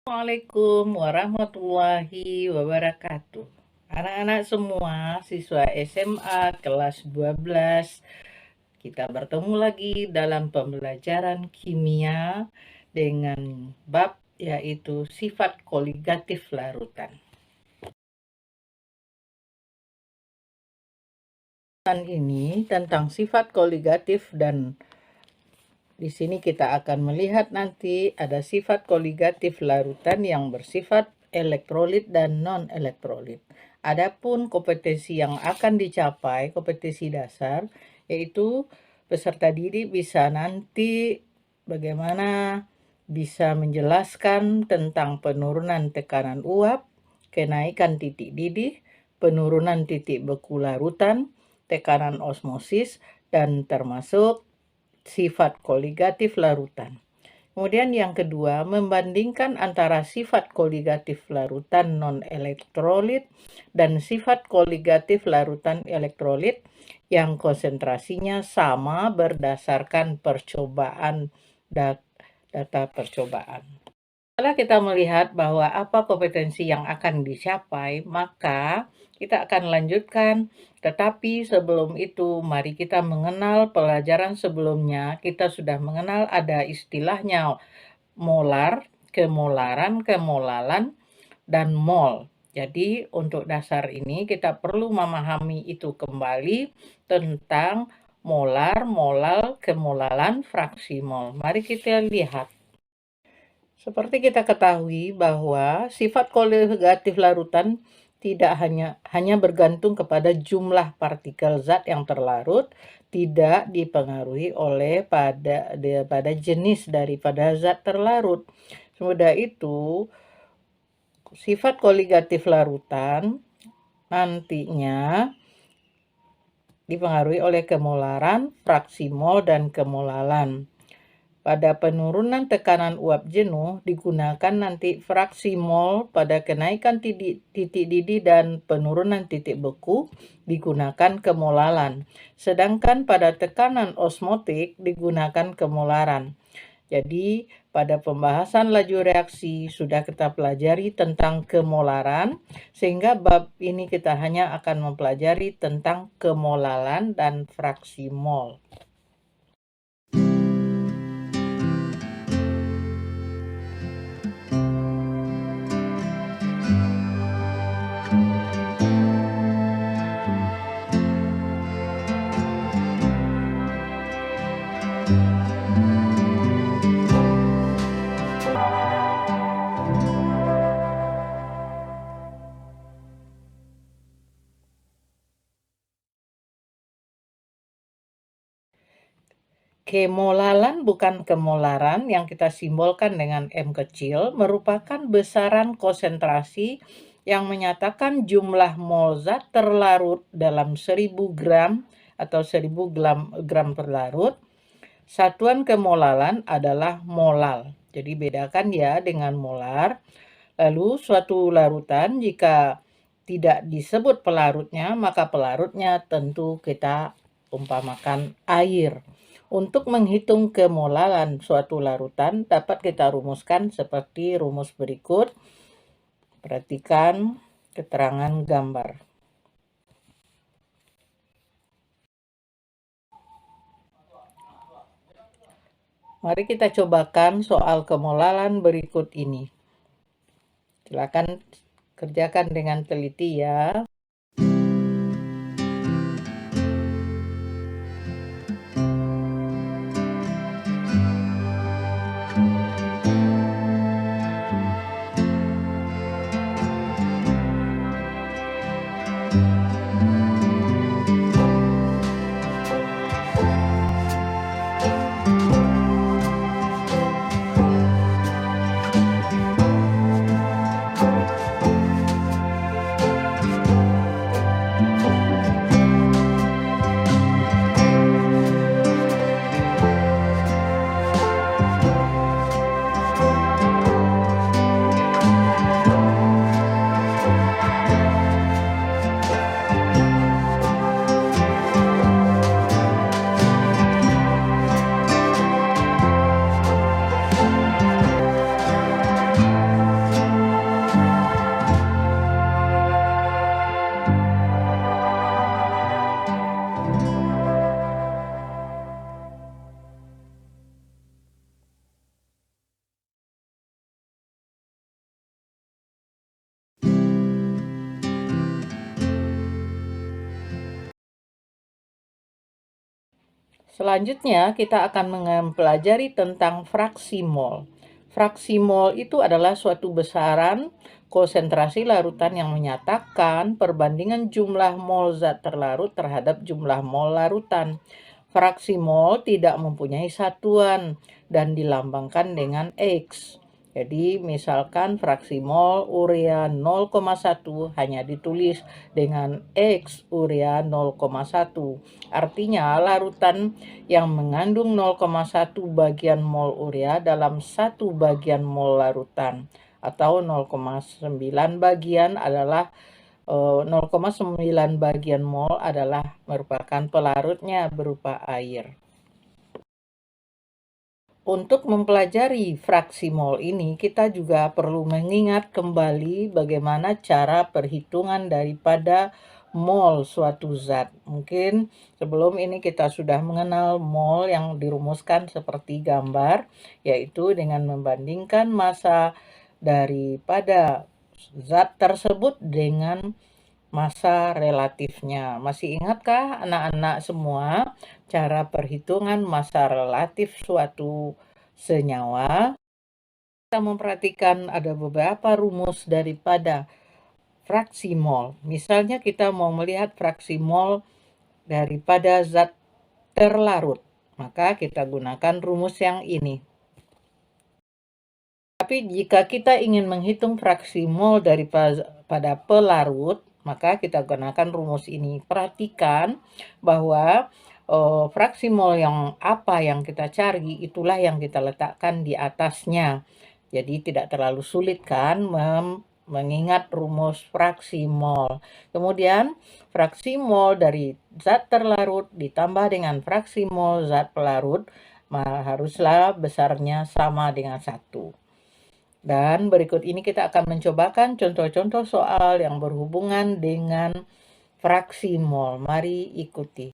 Assalamualaikum warahmatullahi wabarakatuh. Anak-anak semua, siswa SMA kelas 12, kita bertemu lagi dalam pembelajaran kimia dengan bab yaitu sifat koligatif larutan. Ini tentang sifat koligatif dan di sini kita akan melihat nanti ada sifat koligatif larutan yang bersifat elektrolit dan non-elektrolit. Adapun kompetensi yang akan dicapai, kompetensi dasar, yaitu peserta didik bisa nanti bagaimana bisa menjelaskan tentang penurunan tekanan uap, kenaikan titik didih, penurunan titik beku larutan, tekanan osmosis, dan termasuk sifat koligatif larutan. Kemudian yang kedua, membandingkan antara sifat koligatif larutan non-elektrolit dan sifat koligatif larutan elektrolit yang konsentrasinya sama berdasarkan percobaan data percobaan. Setelah kita melihat bahwa apa kompetensi yang akan dicapai, maka kita akan lanjutkan. Tetapi sebelum itu, mari kita mengenal pelajaran sebelumnya. Kita sudah mengenal ada istilahnya molar, kemolaran, kemolalan, dan mol. Jadi untuk dasar ini kita perlu memahami itu kembali tentang molar, molal, kemolalan, fraksi mol. Mari kita lihat. Seperti kita ketahui bahwa sifat koligatif larutan tidak hanya bergantung kepada jumlah partikel zat yang terlarut, tidak dipengaruhi oleh pada jenis daripada zat terlarut. Semudah itu, sifat koligatif larutan nantinya dipengaruhi oleh kemolaran, fraksi mol, dan kemolalan. Pada penurunan tekanan uap jenuh digunakan nanti fraksi mol, pada kenaikan titik didih dan penurunan titik beku digunakan kemolalan. Sedangkan pada tekanan osmotik digunakan kemolaran. Jadi pada pembahasan laju reaksi sudah kita pelajari tentang kemolaran, sehingga bab ini kita hanya akan mempelajari tentang kemolalan dan fraksi mol. Kemolalan bukan kemolaran yang kita simbolkan dengan M kecil merupakan besaran konsentrasi yang menyatakan jumlah mol zat terlarut dalam 1000 gram atau 1000 gram terlarut. Satuan kemolalan adalah molal. Jadi bedakan ya dengan molar. Lalu suatu larutan jika tidak disebut pelarutnya, maka pelarutnya tentu kita umpamakan air. Untuk menghitung kemolalan suatu larutan dapat kita rumuskan seperti rumus berikut. Perhatikan keterangan gambar. Mari kita cobakan soal kemolalan berikut ini. Silakan kerjakan dengan teliti ya. Selanjutnya, kita akan mempelajari tentang fraksi mol. Fraksi mol itu adalah suatu besaran konsentrasi larutan yang menyatakan perbandingan jumlah mol zat terlarut terhadap jumlah mol larutan. Fraksi mol tidak mempunyai satuan dan dilambangkan dengan X. Jadi misalkan fraksi mol urea 0,1 hanya ditulis dengan X urea 0,1. Artinya larutan yang mengandung 0,1 bagian mol urea dalam 1 bagian mol larutan atau 0,9 bagian adalah 0,9 bagian mol adalah merupakan pelarutnya berupa air. Untuk mempelajari fraksi mol ini, kita juga perlu mengingat kembali bagaimana cara perhitungan daripada mol suatu zat. Mungkin sebelum ini kita sudah mengenal mol yang dirumuskan seperti gambar, yaitu dengan membandingkan massa daripada zat tersebut dengan massa relatifnya. Masih ingatkah anak-anak semua cara perhitungan massa relatif suatu senyawa? Kita memperhatikan ada beberapa rumus daripada fraksi mol. Misalnya kita mau melihat fraksi mol daripada zat terlarut, maka kita gunakan rumus yang ini. Tapi jika kita ingin menghitung fraksi mol daripada pelarut, maka kita gunakan rumus ini. Perhatikan bahwa fraksi mol yang apa yang kita cari, itulah yang kita letakkan di atasnya. Jadi tidak terlalu sulit kan mengingat rumus fraksi mol. Kemudian fraksi mol dari zat terlarut ditambah dengan fraksi mol zat pelarut, haruslah besarnya sama dengan 1. Dan berikut ini kita akan mencobakan contoh-contoh soal yang berhubungan dengan fraksi mol. Mari ikuti.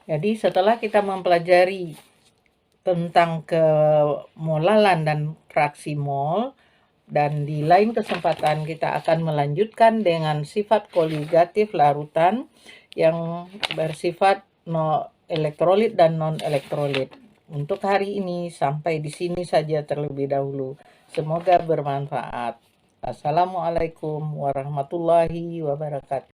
Jadi setelah kita mempelajari tentang kemolalan dan fraksi mol, dan di lain kesempatan kita akan melanjutkan dengan sifat koligatif larutan yang bersifat elektrolit dan non-elektrolit. Untuk hari ini sampai di sini saja terlebih dahulu. Semoga bermanfaat. Assalamualaikum warahmatullahi wabarakatuh.